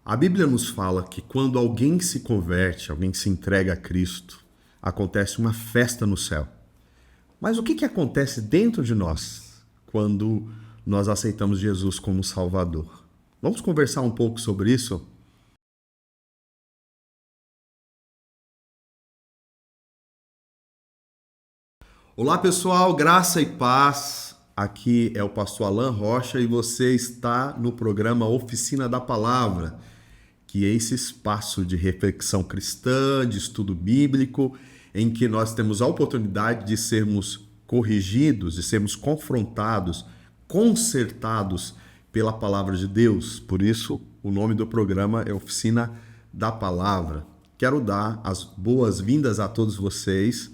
A Bíblia nos fala que quando alguém se converte, alguém se entrega a Cristo, acontece uma festa no céu. Mas o que acontece dentro de nós quando nós aceitamos Jesus como Salvador? Vamos conversar um pouco sobre isso? Olá pessoal, graça e paz. Aqui é o pastor Alan Rocha e você está no programa Oficina da Palavra, que é esse espaço de reflexão cristã, de estudo bíblico, em que nós temos a oportunidade de sermos corrigidos, de sermos confrontados, consertados pela palavra de Deus. Por isso, o nome do programa é Oficina da Palavra. Quero dar as boas-vindas a todos vocês.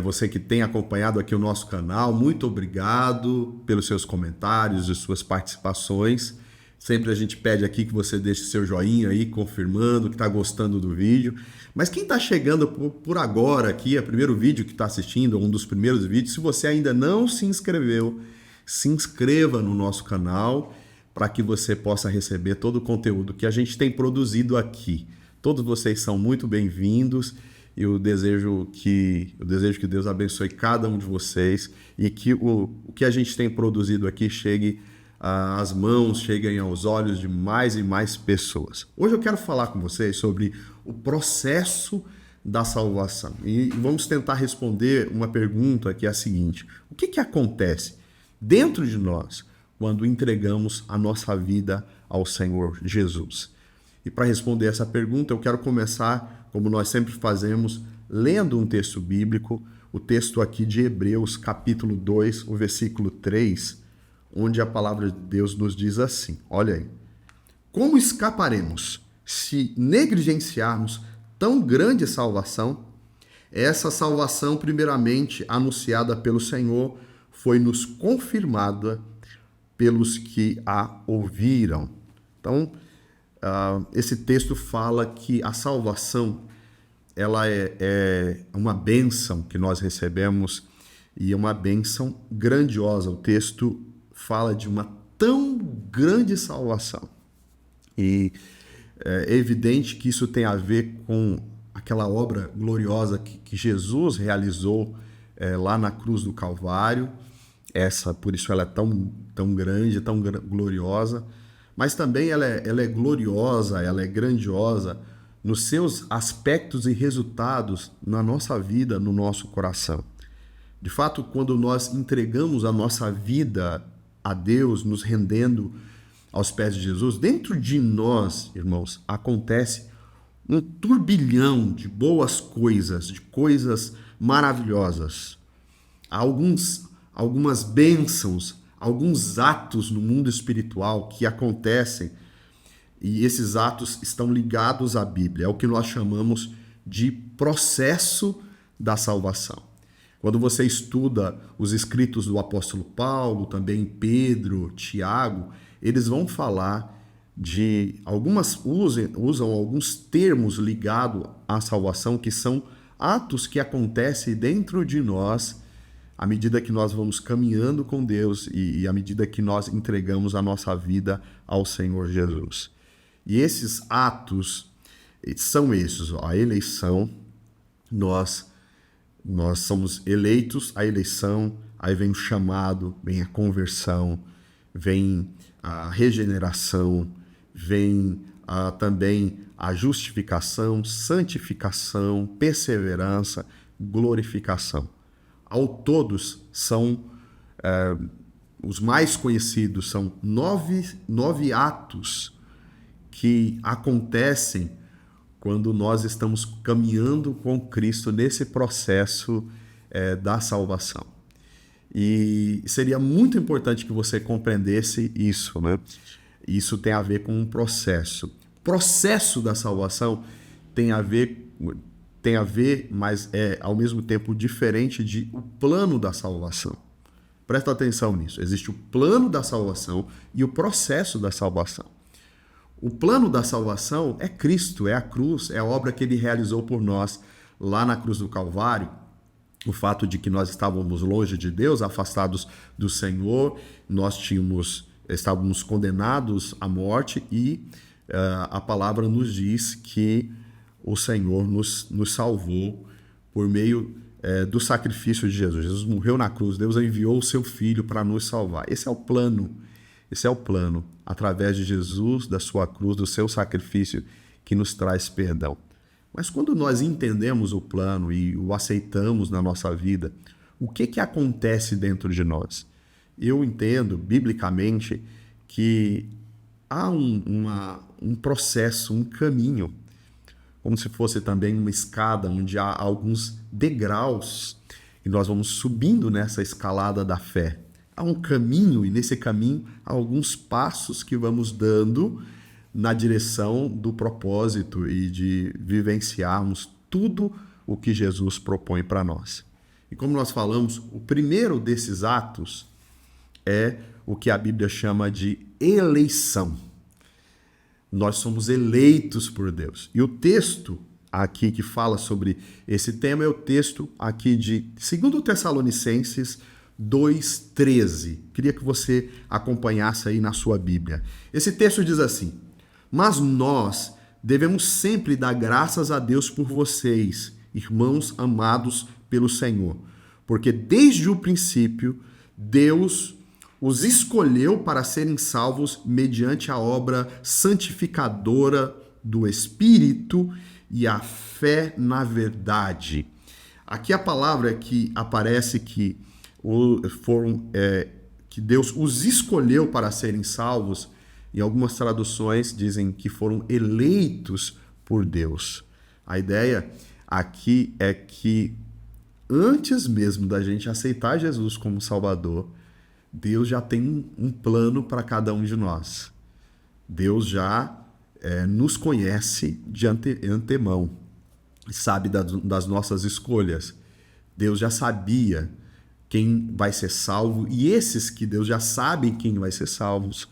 Você que tem acompanhado aqui o nosso canal, muito obrigado pelos seus comentários e suas participações. Sempre a gente pede aqui que você deixe seu joinha aí, confirmando que está gostando do vídeo. Mas quem está chegando por agora aqui, é o primeiro vídeo que está assistindo, um dos primeiros vídeos, se você ainda não se inscreveu, se inscreva no nosso canal para que você possa receber todo o conteúdo que a gente tem produzido aqui. Todos vocês são muito bem-vindos. E eu desejo que Deus abençoe cada um de vocês e que o que a gente tem produzido aqui chegue às mãos, chegue aos olhos de mais e mais pessoas. Hoje eu quero falar com vocês sobre o processo da salvação. E vamos tentar responder uma pergunta que é a seguinte: o que acontece dentro de nós quando entregamos a nossa vida ao Senhor Jesus? E para responder essa pergunta, eu quero começar, como nós sempre fazemos, lendo um texto bíblico, o texto aqui de Hebreus, capítulo 2, o versículo 3, onde a palavra de Deus nos diz assim, olha aí: como escaparemos se negligenciarmos tão grande salvação? Essa salvação, primeiramente anunciada pelo Senhor, foi-nos confirmada pelos que a ouviram. Então, esse texto fala que a salvação ela é uma bênção que nós recebemos e é uma bênção grandiosa. O texto fala de uma tão grande salvação e é evidente que isso tem a ver com aquela obra gloriosa que Jesus realizou lá na cruz do Calvário. Por isso ela é tão grande, tão gloriosa. Mas também ela é gloriosa, ela é grandiosa nos seus aspectos e resultados na nossa vida, no nosso coração. De fato, quando nós entregamos a nossa vida a Deus, nos rendendo aos pés de Jesus, dentro de nós, irmãos, acontece um turbilhão de boas coisas, de coisas maravilhosas. Há algumas bênçãos, alguns atos no mundo espiritual que acontecem e esses atos estão ligados à Bíblia. É o que nós chamamos de processo da salvação. Quando você estuda os escritos do apóstolo Paulo, também Pedro, Tiago, eles vão falar de usam alguns termos ligados à salvação que são atos que acontecem dentro de nós à medida que nós vamos caminhando com Deus e à medida que nós entregamos a nossa vida ao Senhor Jesus. E esses atos são esses: a eleição, nós somos eleitos, a eleição, aí vem o chamado, vem a conversão, vem a regeneração, vem também a justificação, santificação, perseverança, glorificação. Ao todos são, os mais conhecidos são nove atos que acontecem quando nós estamos caminhando com Cristo nesse processo da salvação. E seria muito importante que você compreendesse isso, né? Isso tem a ver com um processo. O processo da salvação tem a ver, mas é ao mesmo tempo diferente de o plano da salvação. Presta atenção nisso. Existe o plano da salvação e o processo da salvação. O plano da salvação é Cristo, é a cruz, é a obra que ele realizou por nós lá na cruz do Calvário. O fato de que nós estávamos longe de Deus, afastados do Senhor, estávamos condenados à morte e a palavra nos diz que o Senhor nos salvou por meio do sacrifício de Jesus. Jesus morreu na cruz, Deus enviou o seu Filho para nos salvar. Esse é o plano, através de Jesus, da sua cruz, do seu sacrifício, que nos traz perdão. Mas quando nós entendemos o plano e o aceitamos na nossa vida, o que acontece dentro de nós? Eu entendo, biblicamente, que há um processo, um caminho, como se fosse também uma escada, onde há alguns degraus, e nós vamos subindo nessa escalada da fé. Há um caminho, e nesse caminho há alguns passos que vamos dando na direção do propósito e de vivenciarmos tudo o que Jesus propõe para nós. E como nós falamos, o primeiro desses atos é o que a Bíblia chama de eleição. Nós somos eleitos por Deus. E o texto aqui que fala sobre esse tema é o texto aqui de 2 Tessalonicenses 2,13. Queria que você acompanhasse aí na sua Bíblia. Esse texto diz assim: mas nós devemos sempre dar graças a Deus por vocês, irmãos amados pelo Senhor, porque desde o princípio Deus os escolheu para serem salvos mediante a obra santificadora do Espírito e a fé na verdade. Aqui a palavra que aparece que Deus os escolheu para serem salvos, em algumas traduções dizem que foram eleitos por Deus. A ideia aqui é que antes mesmo da gente aceitar Jesus como Salvador, Deus já tem um plano para cada um de nós. Deus já nos conhece de antemão, sabe das nossas escolhas. Deus já sabia quem vai ser salvo, e esses que Deus já sabe quem vai ser salvos,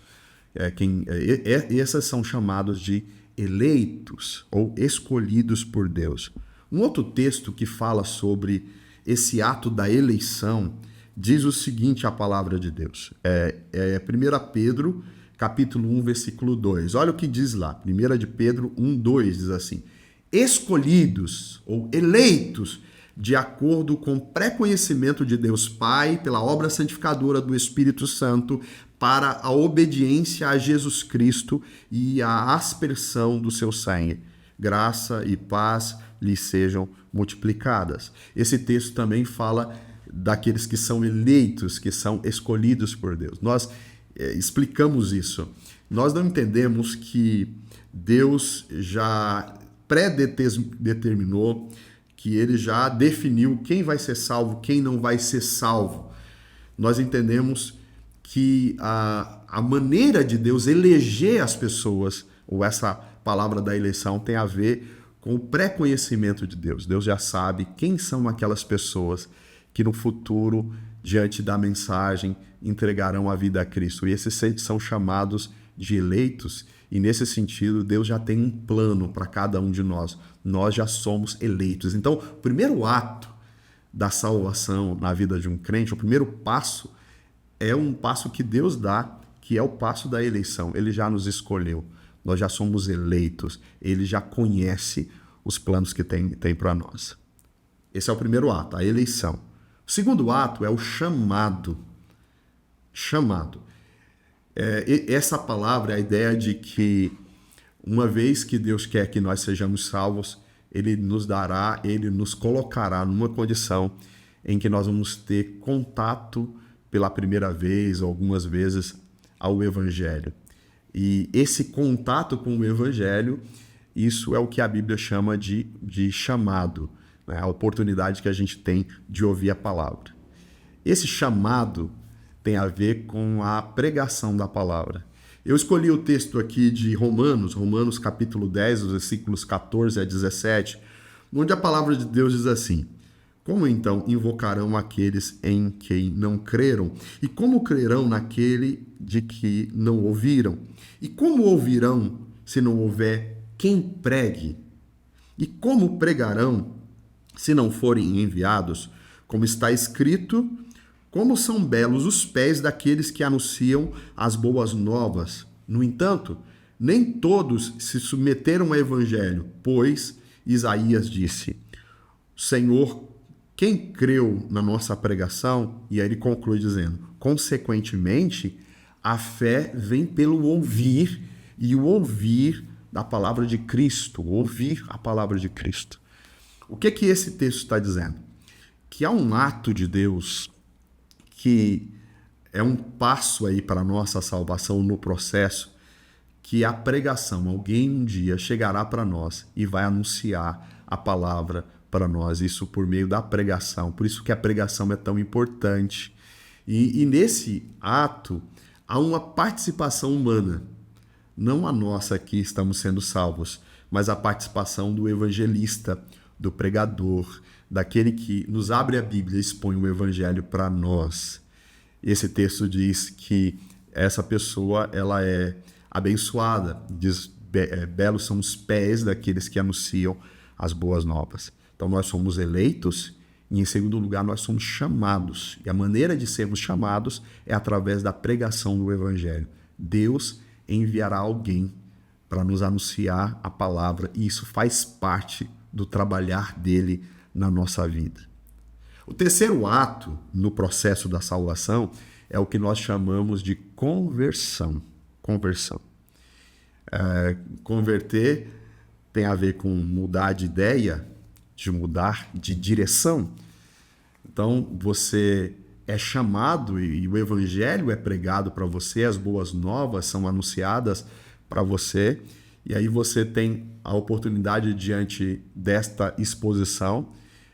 esses são chamados de eleitos ou escolhidos por Deus. Um outro texto que fala sobre esse ato da eleição diz o seguinte, a palavra de Deus. 1 Pedro, capítulo 1, versículo 2. Olha o que diz lá. 1 de Pedro 1, 2 diz assim: escolhidos ou eleitos de acordo com o pré-conhecimento de Deus Pai, pela obra santificadora do Espírito Santo, para a obediência a Jesus Cristo e a aspersão do seu sangue. Graça e paz lhes sejam multiplicadas. Esse texto também fala daqueles que são eleitos, que são escolhidos por Deus. Nós explicamos isso. Nós não entendemos que Deus já pré-determinou, que ele já definiu quem vai ser salvo, quem não vai ser salvo. Nós entendemos que a maneira de Deus eleger as pessoas, ou essa palavra da eleição, tem a ver com o pré-conhecimento de Deus. Deus já sabe quem são aquelas pessoas que no futuro, diante da mensagem, entregarão a vida a Cristo. E esses são chamados de eleitos, e nesse sentido, Deus já tem um plano para cada um de nós. Nós já somos eleitos. Então, o primeiro ato da salvação na vida de um crente, o primeiro passo, é um passo que Deus dá, que é o passo da eleição. Ele já nos escolheu. Nós já somos eleitos. Ele já conhece os planos que tem para nós. Esse é o primeiro ato, a eleição. O segundo ato é o chamado. Chamado. Essa palavra é a ideia de que, uma vez que Deus quer que nós sejamos salvos, Ele nos colocará numa condição em que nós vamos ter contato pela primeira vez, ou algumas vezes, ao Evangelho. E esse contato com o Evangelho, isso é o que a Bíblia chama de chamado, né? A oportunidade que a gente tem de ouvir a palavra. Esse chamado tem a ver com a pregação da palavra. Eu escolhi o texto aqui de Romanos capítulo 10, os versículos 14 a 17, onde a palavra de Deus diz assim: como então invocarão aqueles em quem não creram? E como crerão naquele de que não ouviram? E como ouvirão se não houver quem pregue? E como pregarão se não forem enviados? Como está escrito: como são belos os pés daqueles que anunciam as boas novas. No entanto, Nem todos se submeteram ao evangelho, pois Isaías disse: Senhor, quem creu na nossa pregação? E aí ele conclui dizendo: consequentemente, a fé vem pelo ouvir, e o ouvir da palavra de Cristo, ouvir a palavra de Cristo. O que esse texto está dizendo? Que há um ato de Deus que é um passo aí para a nossa salvação no processo, que é a pregação. Alguém um dia chegará para nós e vai anunciar a palavra para nós, isso por meio da pregação. Por isso que a pregação é tão importante. E nesse ato há uma participação humana. Não a nossa que estamos sendo salvos, mas a participação do evangelista, do pregador, daquele que nos abre a Bíblia e expõe o evangelho para nós. Esse texto diz que essa pessoa ela é abençoada, diz, belos são os pés daqueles que anunciam as boas novas. Então nós somos eleitos e, em segundo lugar, nós somos chamados. E a maneira de sermos chamados é através da pregação do evangelho. Deus enviará alguém para nos anunciar a palavra, e isso faz parte do trabalhar dele na nossa vida. O terceiro ato no processo da salvação é o que nós chamamos de conversão. Converter tem a ver com mudar de ideia, de mudar de direção. Então, você é chamado e o evangelho é pregado para você, as boas novas são anunciadas para você, e aí você tem a oportunidade, diante desta exposição,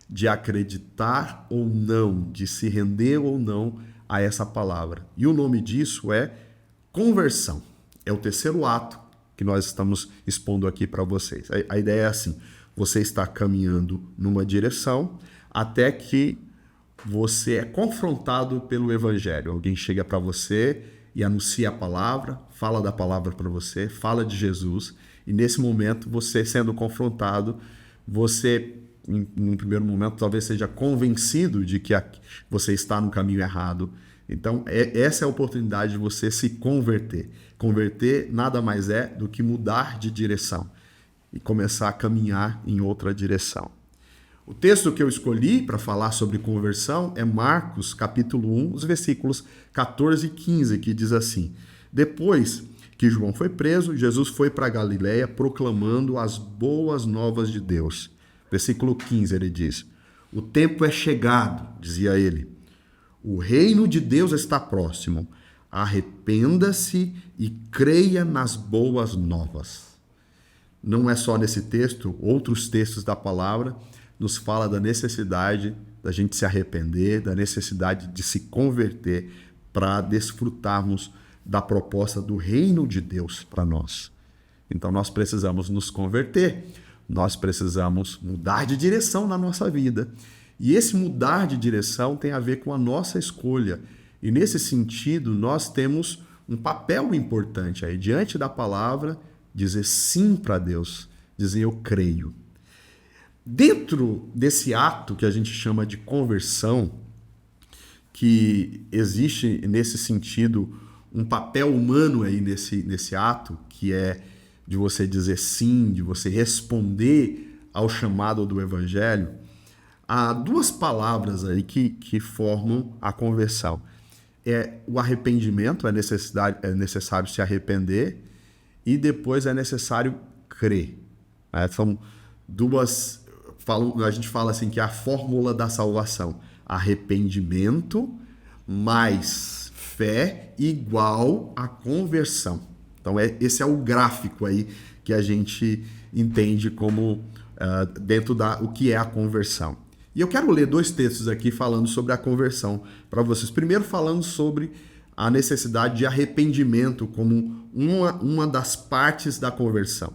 de acreditar ou não, de se render ou não a essa palavra. E o nome disso é conversão. É o terceiro ato que nós estamos expondo aqui para vocês. A ideia é assim: você está caminhando numa direção até que você é confrontado pelo evangelho. Alguém chega para você e anuncia a palavra, fala da palavra para você, fala de Jesus, e nesse momento, você sendo confrontado, você, em primeiro momento, talvez seja convencido de que você está no caminho errado. Então, essa é a oportunidade de você se converter. Converter nada mais é do que mudar de direção e começar a caminhar em outra direção. O texto que eu escolhi para falar sobre conversão é Marcos, capítulo 1, os versículos 14 e 15, que diz assim: Depois que João foi preso, Jesus foi para Galiléia proclamando as boas novas de Deus. Versículo 15, ele diz: O tempo é chegado, dizia ele. O reino de Deus está próximo. Arrependa-se e creia nas boas novas. Não é só nesse texto, outros textos da palavra nos fala da necessidade da gente se arrepender, da necessidade de se converter para desfrutarmos da proposta do reino de Deus para nós. Então nós precisamos nos converter, nós precisamos mudar de direção na nossa vida. E esse mudar de direção tem a ver com a nossa escolha. E nesse sentido, nós temos um papel importante aí, diante da palavra, dizer sim para Deus, dizer eu creio. Dentro desse ato que a gente chama de conversão, que existe nesse sentido um papel humano aí nesse ato, que é de você dizer sim, de você responder ao chamado do evangelho, há duas palavras aí que formam a conversão. É o arrependimento, é necessário se arrepender, e depois é necessário crer. São duas... A gente fala assim que é a fórmula da salvação: arrependimento mais fé igual a conversão. Então esse é o gráfico aí que a gente entende como dentro o que é a conversão. E eu quero ler dois textos aqui falando sobre a conversão para vocês. Primeiro, falando sobre a necessidade de arrependimento como uma das partes da conversão.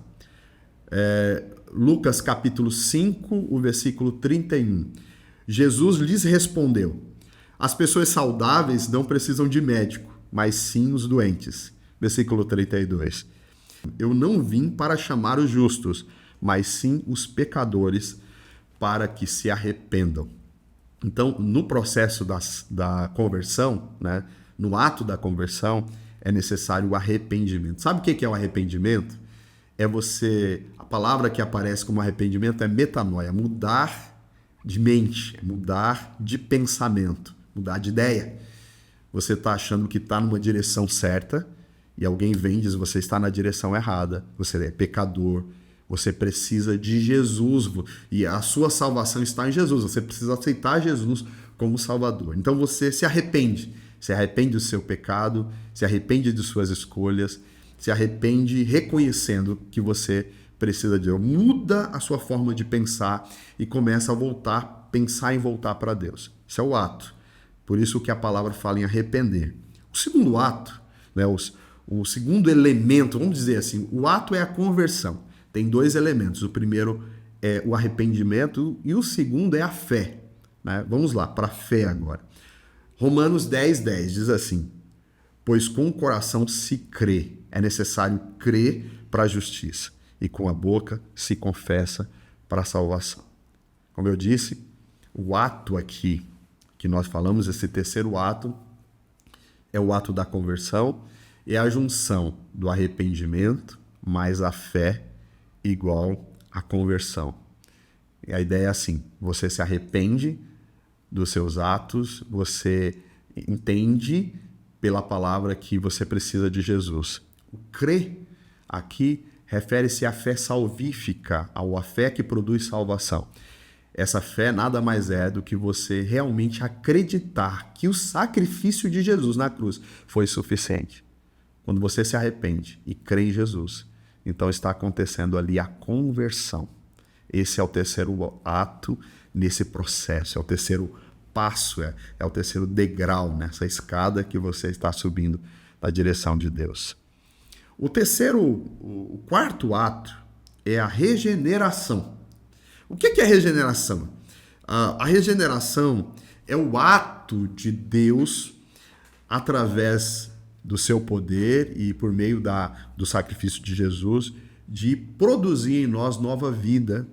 Lucas capítulo 5, o versículo 31. Jesus lhes respondeu: As pessoas saudáveis não precisam de médico, mas sim os doentes. Versículo 32. Eu não vim para chamar os justos, mas sim os pecadores, para que se arrependam. Então, no processo da conversão, né, no ato da conversão, é necessário o arrependimento. Sabe o que é o arrependimento? A palavra que aparece como arrependimento é metanoia, mudar de mente, mudar de pensamento, mudar de ideia. Você está achando que está numa direção certa e alguém vem e diz, você está na direção errada, você é pecador, você precisa de Jesus e a sua salvação está em Jesus, você precisa aceitar Jesus como Salvador. Então você se arrepende do seu pecado, se arrepende de suas escolhas, se arrepende reconhecendo que você precisa de Deus. Muda a sua forma de pensar e começa a pensar em voltar para Deus. Isso é o ato. Por isso que a palavra fala em arrepender. O segundo ato, né, o segundo elemento, vamos dizer assim, o ato é a conversão. Tem dois elementos. O primeiro é o arrependimento e o segundo é a fé. Né? Vamos lá, para a fé agora. Romanos 10:10 diz assim, pois com o coração se crê, é necessário crer para a justiça, e com a boca se confessa para a salvação. Como eu disse, o ato aqui que nós falamos, esse terceiro ato, é o ato da conversão, é a junção do arrependimento mais a fé igual à conversão. E a ideia é assim, você se arrepende dos seus atos, você entende pela palavra que você precisa de Jesus. O crer aqui refere-se à fé salvífica, à fé que produz salvação. Essa fé nada mais é do que você realmente acreditar que o sacrifício de Jesus na cruz foi suficiente. Quando você se arrepende e crê em Jesus, então está acontecendo ali a conversão. Esse é o terceiro ato nesse processo, é o terceiro passo, é o terceiro degrau nessa escada que você está subindo na direção de Deus. O quarto ato é a regeneração. O que é regeneração? A regeneração é o ato de Deus, através do seu poder e por meio do sacrifício de Jesus, de produzir em nós nova vida,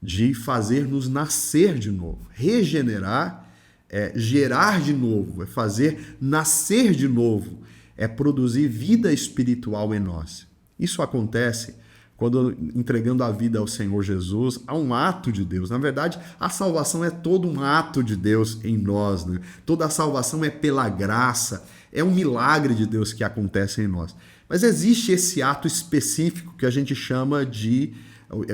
de fazer-nos nascer de novo. Regenerar é gerar de novo, é fazer nascer de novo, é produzir vida espiritual em nós. Isso acontece quando, entregando a vida ao Senhor Jesus, há um ato de Deus. Na verdade, a salvação é todo um ato de Deus em nós, né? Toda a salvação é pela graça, é um milagre de Deus que acontece em nós. Mas existe esse ato específico que a gente chama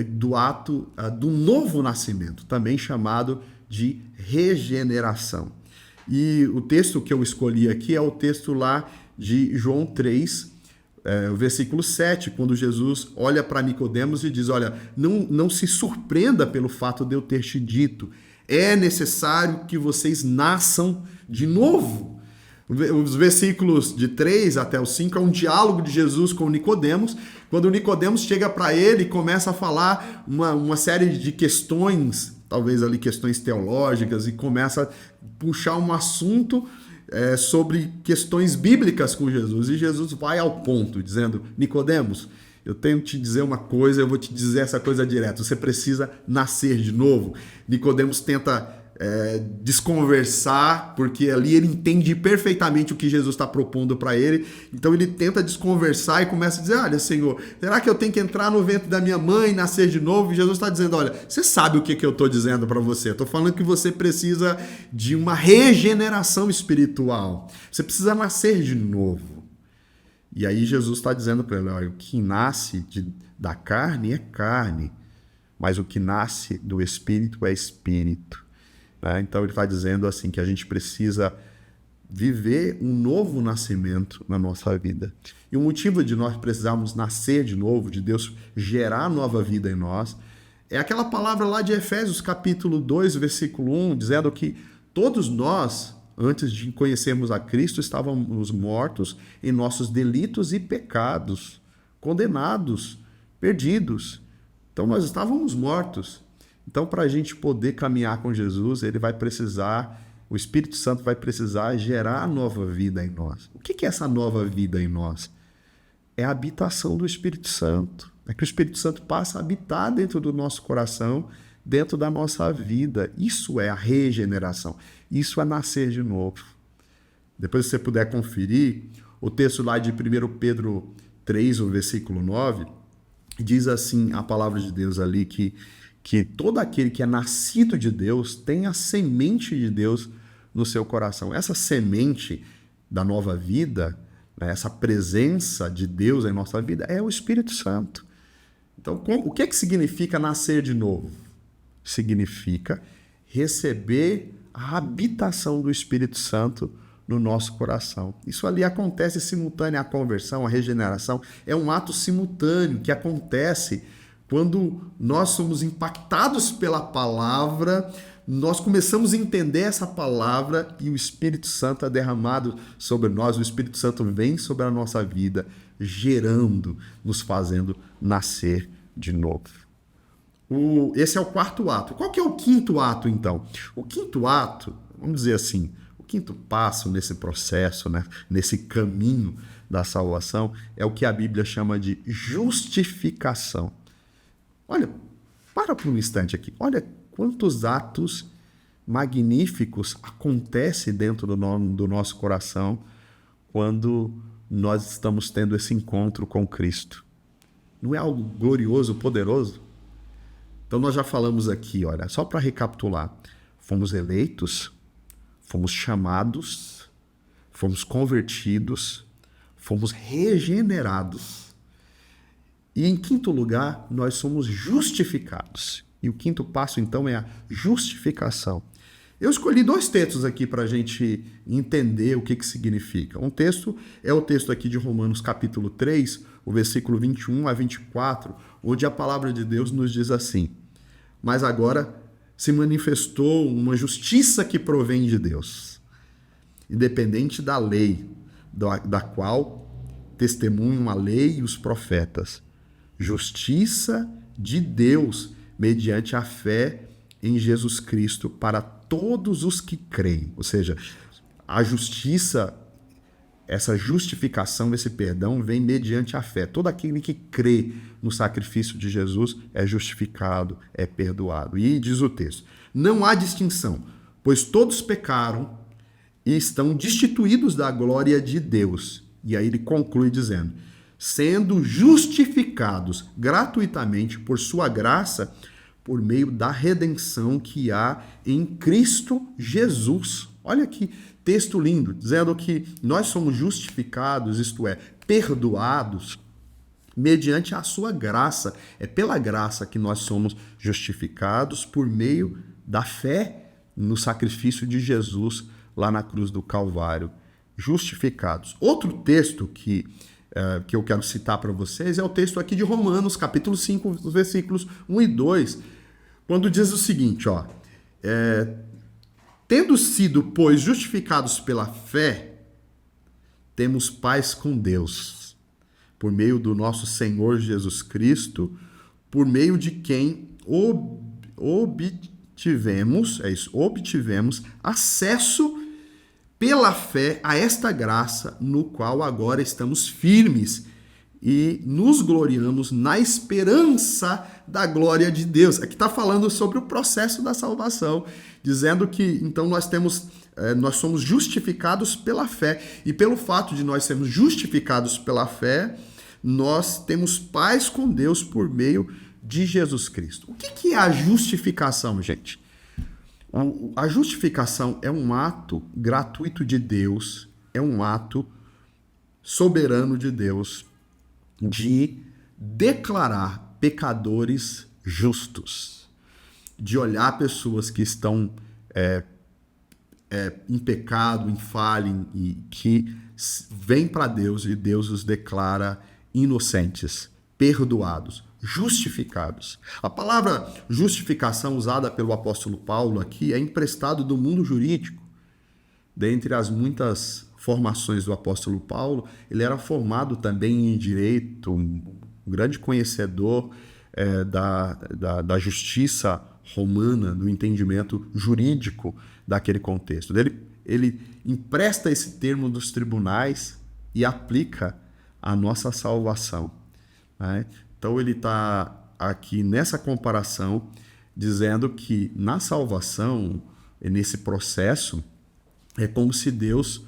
do ato do novo nascimento, também chamado de regeneração. E o texto que eu escolhi aqui é o texto lá de João 3, o versículo 7, quando Jesus olha para Nicodemos e diz, olha, não se surpreenda pelo fato de eu ter te dito, é necessário que vocês nasçam de novo. Os versículos de 3 até o 5 é um diálogo de Jesus com Nicodemos, quando Nicodemos chega para ele e começa a falar uma série de questões, talvez ali questões teológicas, e começa a puxar um assunto sobre questões bíblicas com Jesus, e Jesus vai ao ponto, dizendo, Nicodemos, eu tenho que te dizer uma coisa, eu vou te dizer essa coisa direto, você precisa nascer de novo. Nicodemos tenta desconversar, porque ali ele entende perfeitamente o que Jesus está propondo para ele, então ele tenta desconversar e começa a dizer, olha Senhor, será que eu tenho que entrar no ventre da minha mãe e nascer de novo? E Jesus está dizendo, olha, você sabe o que eu estou dizendo para você, eu estou falando que você precisa de uma regeneração espiritual, você precisa nascer de novo. E aí Jesus está dizendo para ele, olha, o que nasce da carne é carne, mas o que nasce do Espírito é Espírito. Então ele está dizendo assim que a gente precisa viver um novo nascimento na nossa vida. E o motivo de nós precisarmos nascer de novo, de Deus gerar nova vida em nós, é aquela palavra lá de Efésios capítulo 2, versículo 1, dizendo que todos nós, antes de conhecermos a Cristo, estávamos mortos em nossos delitos e pecados, condenados, perdidos. Então nós estávamos mortos. Então, para a gente poder caminhar com Jesus, o Espírito Santo vai precisar gerar nova vida em nós. O que é essa nova vida em nós? É a habitação do Espírito Santo. É que o Espírito Santo passa a habitar dentro do nosso coração, dentro da nossa vida. Isso é a regeneração. Isso é nascer de novo. Depois, se você puder conferir, O texto lá de 1 Pedro 3, o versículo 9, diz assim a palavra de Deus ali, que todo aquele que é nascido de Deus tem a semente de Deus no seu coração. Essa semente da nova vida, né, essa presença de Deus em nossa vida é o Espírito Santo. Então, o que significa nascer de novo? Significa receber a habitação do Espírito Santo no nosso coração. Isso ali acontece simultâneo à conversão, à regeneração. É um ato simultâneo que acontece quando nós somos impactados pela palavra, nós começamos a entender essa palavra e o Espírito Santo é derramado sobre nós, o Espírito Santo vem sobre a nossa vida, gerando, nos fazendo nascer de novo. Esse é o quarto ato. Qual que é o quinto ato, então? O quinto ato, vamos dizer assim, o quinto passo nesse processo, né, nesse caminho da salvação, é o que a Bíblia chama de justificação. Olha, para por um instante aqui. Olha quantos atos magníficos acontecem dentro do nosso coração quando nós estamos tendo esse encontro com Cristo. Não é algo glorioso, poderoso? Então nós já falamos aqui, olha, só para recapitular. Fomos eleitos, fomos chamados, fomos convertidos, fomos regenerados. E em quinto lugar, nós somos justificados. E o quinto passo, então, é a justificação. Eu escolhi 2 textos aqui para a gente entender o que significa. Um texto é o texto aqui de Romanos capítulo 3, o versículo 21 a 24, onde a palavra de Deus nos diz assim: mas agora se manifestou uma justiça que provém de Deus, independente da lei, da qual testemunham a lei e os profetas. Justiça de Deus mediante a fé em Jesus Cristo para todos os que creem. Ou seja, a justiça, essa justificação, esse perdão vem mediante a fé. Todo aquele que crê no sacrifício de Jesus é justificado, é perdoado. E diz o texto: não há distinção, pois todos pecaram e estão destituídos da glória de Deus. E aí ele conclui dizendo: sendo justificados gratuitamente por sua graça, por meio da redenção que há em Cristo Jesus. Olha que texto lindo, dizendo que nós somos justificados, isto é, perdoados, mediante a sua graça. É pela graça que nós somos justificados por meio da fé no sacrifício de Jesus lá na cruz do Calvário. Justificados. Outro texto que eu quero citar para vocês é o texto aqui de Romanos, capítulo 5, versículos 1 e 2, quando diz o seguinte, ó, tendo sido, pois, justificados pela fé, temos paz com Deus, por meio do nosso Senhor Jesus Cristo, por meio de quem obtivemos acesso pela fé a esta graça, no qual agora estamos firmes e nos gloriamos na esperança da glória de Deus. Aqui está falando sobre o processo da salvação, dizendo que então nós somos justificados pela fé, e pelo fato de nós sermos justificados pela fé, nós temos paz com Deus por meio de Jesus Cristo. O que é a justificação, gente? A justificação é um ato gratuito de Deus, é um ato soberano de Deus de declarar pecadores justos, de olhar pessoas que estão em pecado, em falha, e que vêm para Deus e Deus os declara inocentes, perdoados, justificados. A palavra justificação usada pelo apóstolo Paulo aqui é emprestado do mundo jurídico. Dentre as muitas formações do apóstolo Paulo, ele era formado também em direito, um grande conhecedor da justiça romana, do entendimento jurídico daquele contexto. Ele empresta esse termo dos tribunais e aplica a nossa salvação, né? Então ele está aqui nessa comparação dizendo que na salvação, nesse processo, é como se Deus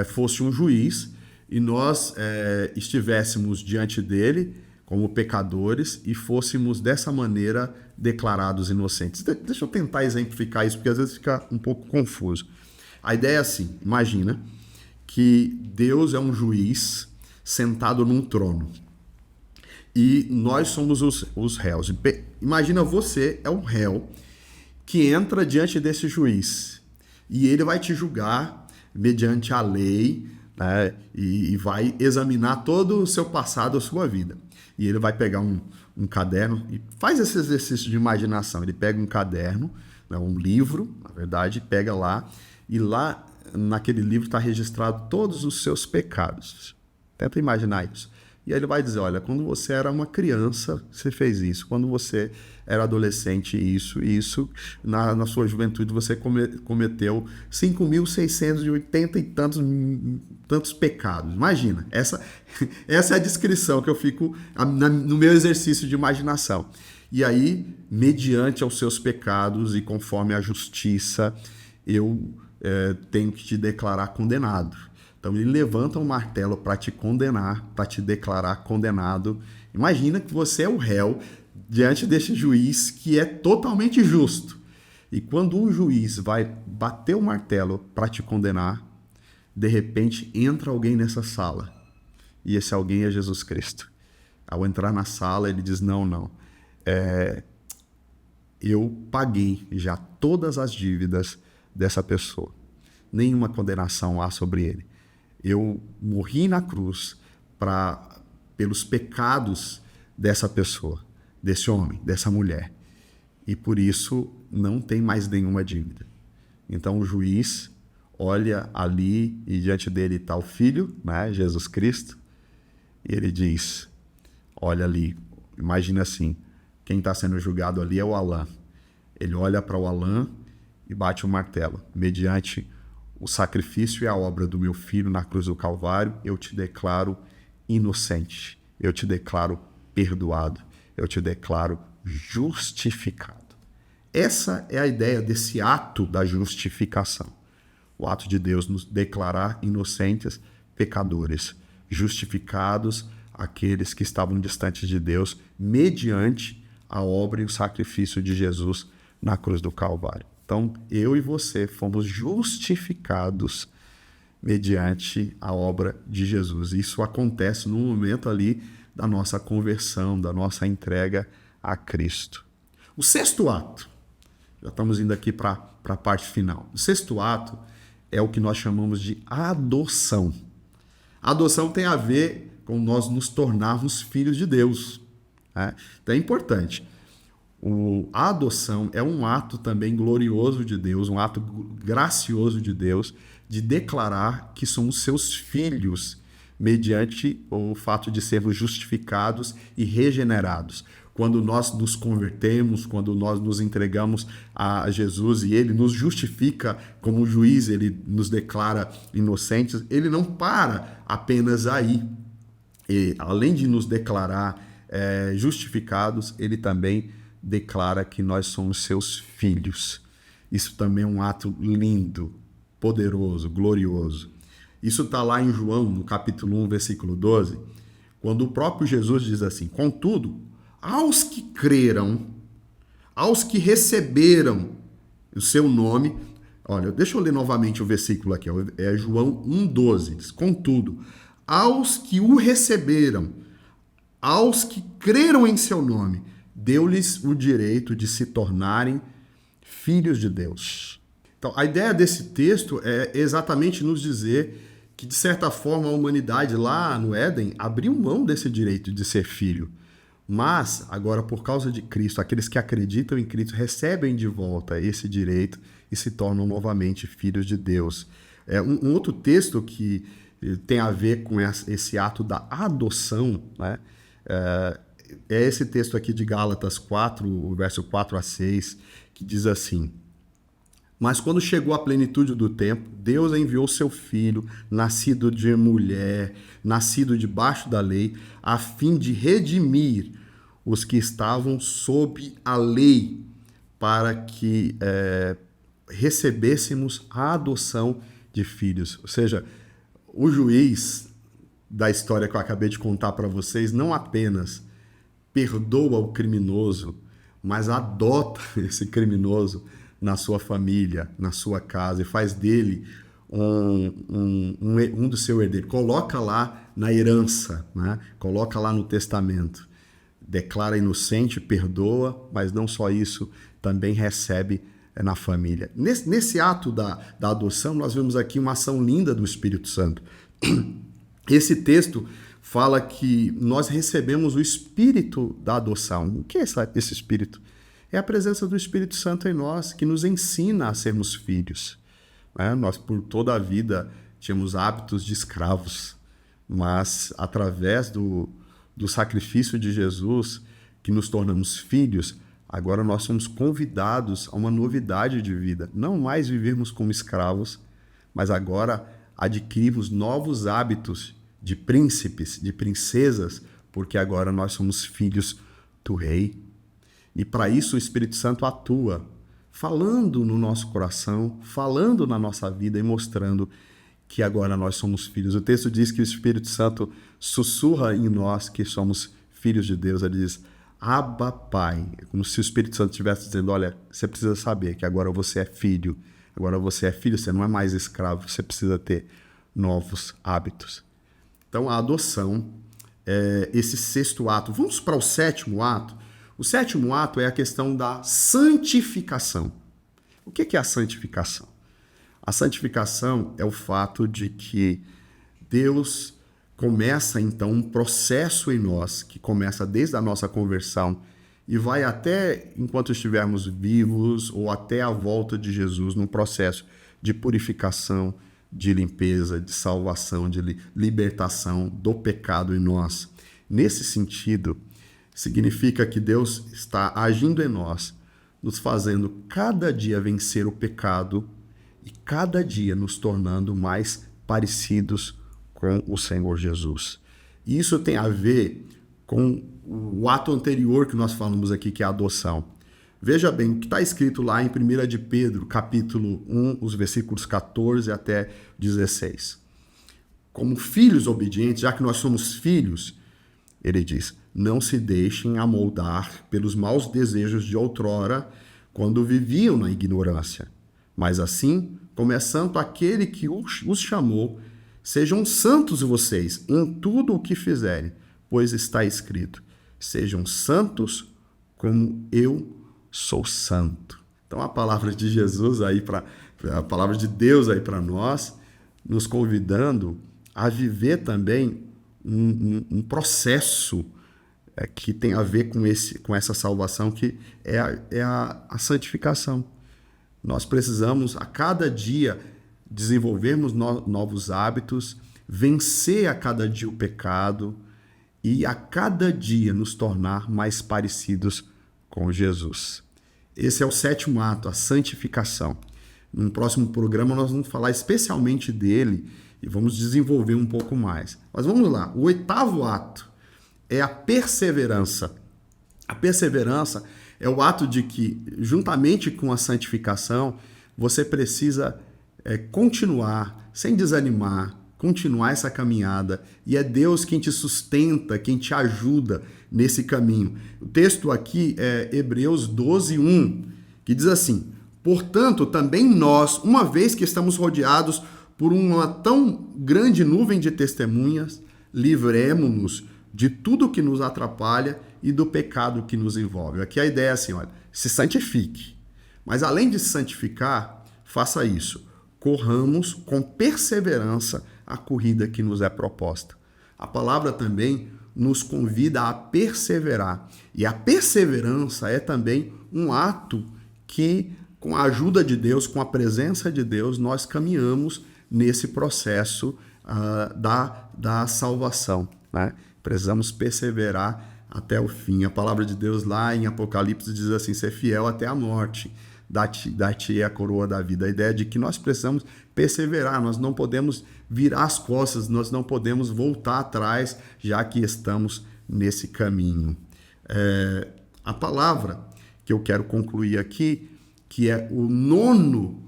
fosse um juiz e nós estivéssemos diante dele como pecadores e fôssemos dessa maneira declarados inocentes. Deixa eu tentar exemplificar isso, porque às vezes fica um pouco confuso. A ideia é assim, imagina que Deus é um juiz sentado num trono e nós somos os réus. Imagina, você é um réu que entra diante desse juiz e ele vai te julgar mediante a lei, né, e vai examinar todo o seu passado, a sua vida. E ele vai pegar um caderno e faz esse exercício de imaginação. Ele pega um caderno, né, um livro, na verdade, pega lá, e lá naquele livro está registrado todos os seus pecados. Tenta imaginar isso. E aí ele vai dizer, olha, quando você era uma criança, você fez isso. Quando você era adolescente, isso. Na sua juventude, você cometeu 5.680 e tantos pecados. Imagina, essa é a descrição que eu fico no meu exercício de imaginação. E aí, mediante aos seus pecados e conforme a justiça, eu tenho que te declarar condenado. Então ele levanta um martelo para te condenar, para te declarar condenado. Imagina que você é o réu diante desse juiz que é totalmente justo. E quando um juiz vai bater o martelo para te condenar, de repente entra alguém nessa sala. E esse alguém é Jesus Cristo. Ao entrar na sala, ele diz, não. Eu paguei já todas as dívidas dessa pessoa. Nenhuma condenação há sobre ele. Eu morri na cruz pelos pecados dessa pessoa, desse homem, dessa mulher. E por isso não tem mais nenhuma dívida. Então o juiz olha ali e diante dele está o Filho, né, Jesus Cristo, e ele diz, olha ali, imagina assim, quem está sendo julgado ali é o Alan. Ele olha para o Alan e bate o martelo, mediante o sacrifício e a obra do meu filho na cruz do Calvário, eu te declaro inocente, eu te declaro perdoado, eu te declaro justificado. Essa é a ideia desse ato da justificação. O ato de Deus nos declarar inocentes, pecadores, justificados aqueles que estavam distantes de Deus, mediante a obra e o sacrifício de Jesus na cruz do Calvário. Então, eu e você fomos justificados mediante a obra de Jesus. Isso acontece no momento ali da nossa conversão, da nossa entrega a Cristo. O sexto ato, já estamos indo aqui para a parte final. O sexto ato é o que nós chamamos de adoção. A adoção tem a ver com nós nos tornarmos filhos de Deus, né? Então é importante. A adoção é um ato também glorioso de Deus, um ato gracioso de Deus, de declarar que somos seus filhos, mediante o fato de sermos justificados e regenerados. Quando nós nos convertemos, quando nós nos entregamos a Jesus e ele nos justifica como juiz, ele nos declara inocentes, ele não para apenas aí. E, além de nos declarar justificados, ele também declara que nós somos seus filhos. Isso também é um ato lindo, poderoso, glorioso. Isso está lá em João, no capítulo 1, versículo 12, quando o próprio Jesus diz assim, contudo, aos que creram, aos que receberam o seu nome, olha, deixa eu ler novamente o versículo aqui, é João 1,12, diz, contudo, aos que o receberam, aos que creram em seu nome, deu-lhes o direito de se tornarem filhos de Deus. Então, a ideia desse texto é exatamente nos dizer que, de certa forma, a humanidade lá no Éden abriu mão desse direito de ser filho. Mas, agora, por causa de Cristo, aqueles que acreditam em Cristo recebem de volta esse direito e se tornam novamente filhos de Deus. Um outro texto que tem a ver com esse ato da adoção, né? É esse texto aqui de Gálatas 4, o verso 4 a 6, que diz assim, mas quando chegou a plenitude do tempo, Deus enviou seu filho, nascido de mulher, nascido debaixo da lei, a fim de redimir os que estavam sob a lei, para que recebêssemos a adoção de filhos. Ou seja, o juiz da história que eu acabei de contar para vocês não apenas perdoa o criminoso, mas adota esse criminoso na sua família, na sua casa, e faz dele um do seu herdeiro. Coloca lá na herança, né? Coloca lá no testamento. Declara inocente, perdoa, mas não só isso, também recebe na família. Nesse ato da adoção, nós vemos aqui uma ação linda do Espírito Santo. Esse texto fala que nós recebemos o Espírito da adoção. O que é esse Espírito? É a presença do Espírito Santo em nós, que nos ensina a sermos filhos. Nós, por toda a vida, tínhamos hábitos de escravos, mas através do sacrifício de Jesus, que nos tornamos filhos, agora nós somos convidados a uma novidade de vida. Não mais vivermos como escravos, mas agora adquirimos novos hábitos de príncipes, de princesas, porque agora nós somos filhos do Rei. E para isso o Espírito Santo atua, falando no nosso coração, falando na nossa vida e mostrando que agora nós somos filhos. O texto diz que o Espírito Santo sussurra em nós que somos filhos de Deus. Ele diz, Abba, Pai. É como se o Espírito Santo estivesse dizendo, olha, você precisa saber que agora você é filho. Agora você é filho, você não é mais escravo, você precisa ter novos hábitos. Então, a adoção é esse sexto ato. Vamos para o sétimo ato. O sétimo ato é a questão da santificação. O que é a santificação? A santificação é o fato de que Deus começa, então, um processo em nós, que começa desde a nossa conversão e vai até enquanto estivermos vivos ou até a volta de Jesus, num processo de purificação, de limpeza, de salvação, de libertação do pecado em nós. Nesse sentido, significa que Deus está agindo em nós, nos fazendo cada dia vencer o pecado e cada dia nos tornando mais parecidos com o Senhor Jesus. E isso tem a ver com o ato anterior que nós falamos aqui, que é a adoção. Veja bem, o que está escrito lá em 1 de Pedro, capítulo 1, os versículos 14 até 16. Como filhos obedientes, já que nós somos filhos, ele diz, não se deixem amoldar pelos maus desejos de outrora, quando viviam na ignorância. Mas assim, como é santo aquele que os chamou, sejam santos vocês em tudo o que fizerem, pois está escrito, sejam santos como eu sou santo. Então a palavra de Jesus aí a palavra de Deus aí para nós, nos convidando a viver também um processo que tem a ver com essa salvação, que é a santificação. Nós precisamos a cada dia desenvolvermos novos hábitos, vencer a cada dia o pecado e a cada dia nos tornar mais parecidos com Jesus. Esse é o sétimo ato, a santificação. No próximo programa nós vamos falar especialmente dele e vamos desenvolver um pouco mais. Mas vamos lá, o oitavo ato é a perseverança. A perseverança é o ato de que, juntamente com a santificação, você precisa continuar, sem desanimar, continuar essa caminhada. E é Deus quem te sustenta, quem te ajuda nesse caminho. O texto aqui é Hebreus 12:1, que diz assim, portanto, também nós, uma vez que estamos rodeados por uma tão grande nuvem de testemunhas, livremo-nos de tudo que nos atrapalha e do pecado que nos envolve. Aqui a ideia é assim, olha, se santifique. Mas além de se santificar, faça isso. Corramos com perseverança a corrida que nos é proposta. A palavra também nos convida a perseverar. E a perseverança é também um ato que, com a ajuda de Deus, com a presença de Deus, nós caminhamos nesse processo da salvação, né? Precisamos perseverar até o fim. A palavra de Deus lá em Apocalipse diz assim, ser fiel até a morte, dar-te a coroa da vida. A ideia de que nós precisamos perseverar, nós não podemos virar as costas, nós não podemos voltar atrás, já que estamos nesse caminho. A palavra que eu quero concluir aqui, que é o nono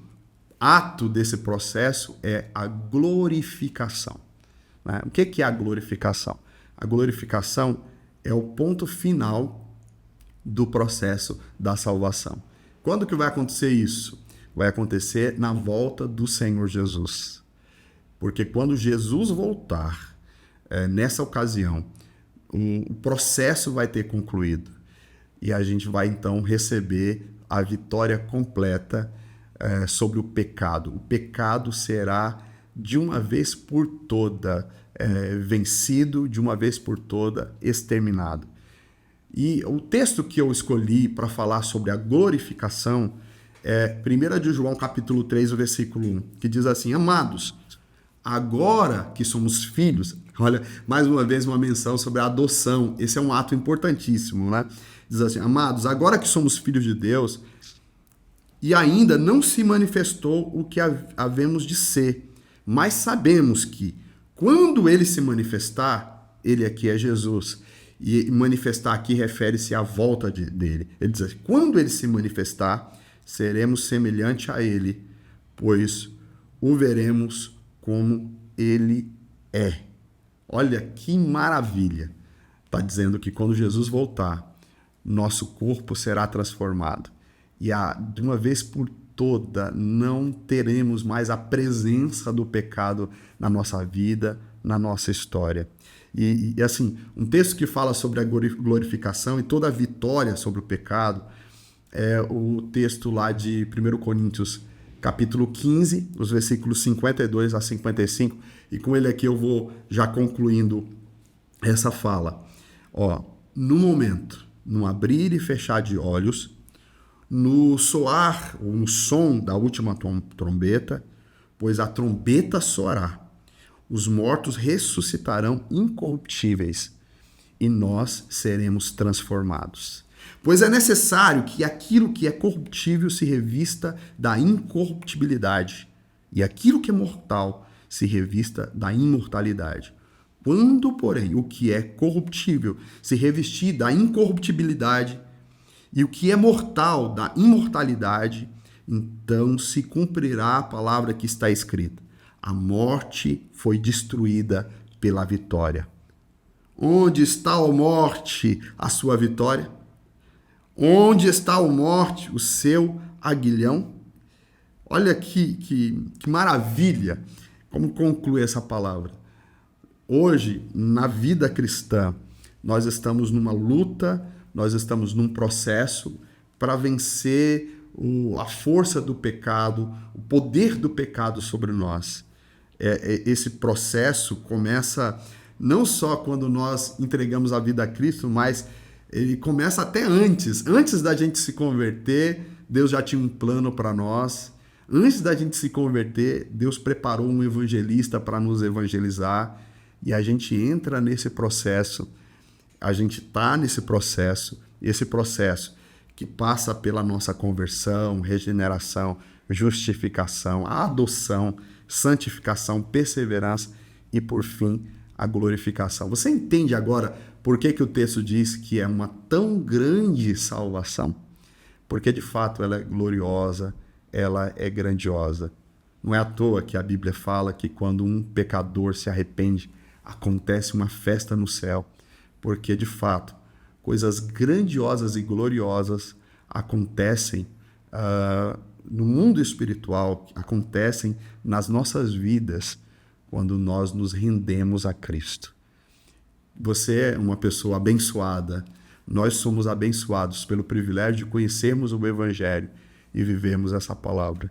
ato desse processo, é a glorificação. né? O que é a glorificação? A glorificação é o ponto final do processo da salvação. Quando que vai acontecer isso? Vai acontecer na volta do Senhor Jesus. Porque quando Jesus voltar, nessa ocasião, o processo vai ter concluído. E a gente vai então receber a vitória completa sobre o pecado. O pecado será de uma vez por toda vencido, de uma vez por toda exterminado. E o texto que eu escolhi para falar sobre a glorificação é 1 de João capítulo 3, versículo 1, que diz assim: Amados, agora que somos filhos, olha, mais uma vez uma menção sobre a adoção, esse é um ato importantíssimo, né? Diz assim: Amados, agora que somos filhos de Deus, e ainda não se manifestou o que havemos de ser, mas sabemos que, quando ele se manifestar, ele aqui é Jesus, e manifestar aqui refere-se à volta dele. Ele diz assim: quando ele se manifestar, seremos semelhante a ele, pois o veremos como ele é. Olha que maravilha! Está dizendo que quando Jesus voltar, nosso corpo será transformado. E de uma vez por toda, não teremos mais a presença do pecado na nossa vida, na nossa história. E assim, um texto que fala sobre a glorificação e toda a vitória sobre o pecado é o texto lá de 1 Coríntios, capítulo 15, os versículos 52 a 55. E com ele aqui eu vou já concluindo essa fala. No momento, no abrir e fechar de olhos, no soar, ou no som da última trombeta, pois a trombeta soará, os mortos ressuscitarão incorruptíveis e nós seremos transformados. Pois é necessário que aquilo que é corruptível se revista da incorruptibilidade e aquilo que é mortal se revista da imortalidade. Quando, porém, o que é corruptível se revestir da incorruptibilidade e o que é mortal da imortalidade, então se cumprirá a palavra que está escrita: a morte foi destruída pela vitória. Onde está, ó morte, a sua vitória? Onde está, ó morte, o seu aguilhão? Olha que maravilha! Como conclui essa palavra? Hoje, na vida cristã, nós estamos numa luta, nós estamos num processo para vencer a força do pecado, o poder do pecado sobre nós. Esse processo começa não só quando nós entregamos a vida a Cristo, mas ele começa até antes. Antes da gente se converter, Deus já tinha um plano para nós. Antes da gente se converter, Deus preparou um evangelista para nos evangelizar. E a gente entra nesse processo, a gente está nesse processo, esse processo que passa pela nossa conversão, regeneração, justificação, adoção, santificação, perseverança e, por fim, a glorificação. Você entende agora por que o texto diz que é uma tão grande salvação? Porque, de fato, ela é gloriosa, ela é grandiosa. Não é à toa que a Bíblia fala que quando um pecador se arrepende, acontece uma festa no céu, porque, de fato, coisas grandiosas e gloriosas acontecem no mundo espiritual, acontecem nas nossas vidas quando nós nos rendemos a Cristo. Você é uma pessoa abençoada, nós somos abençoados pelo privilégio de conhecermos o Evangelho e vivermos essa palavra.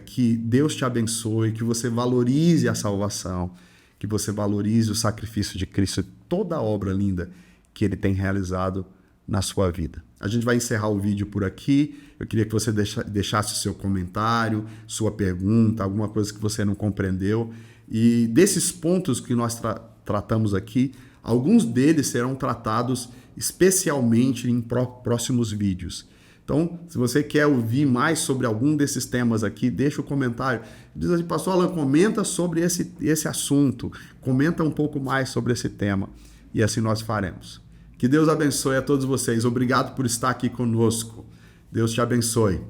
Que Deus te abençoe, que você valorize a salvação, que você valorize o sacrifício de Cristo, toda a obra linda que Ele tem realizado na sua vida. A gente vai encerrar o vídeo por aqui. Eu queria que você deixasse o seu comentário, sua pergunta, alguma coisa que você não compreendeu. E desses pontos que nós tratamos aqui, alguns deles serão tratados especialmente em próximos vídeos. Então, se você quer ouvir mais sobre algum desses temas aqui, deixa o comentário. Diz assim: Pastor Alan, comenta sobre esse assunto, comenta um pouco mais sobre esse tema. E assim nós faremos. Que Deus abençoe a todos vocês. Obrigado por estar aqui conosco. Deus te abençoe.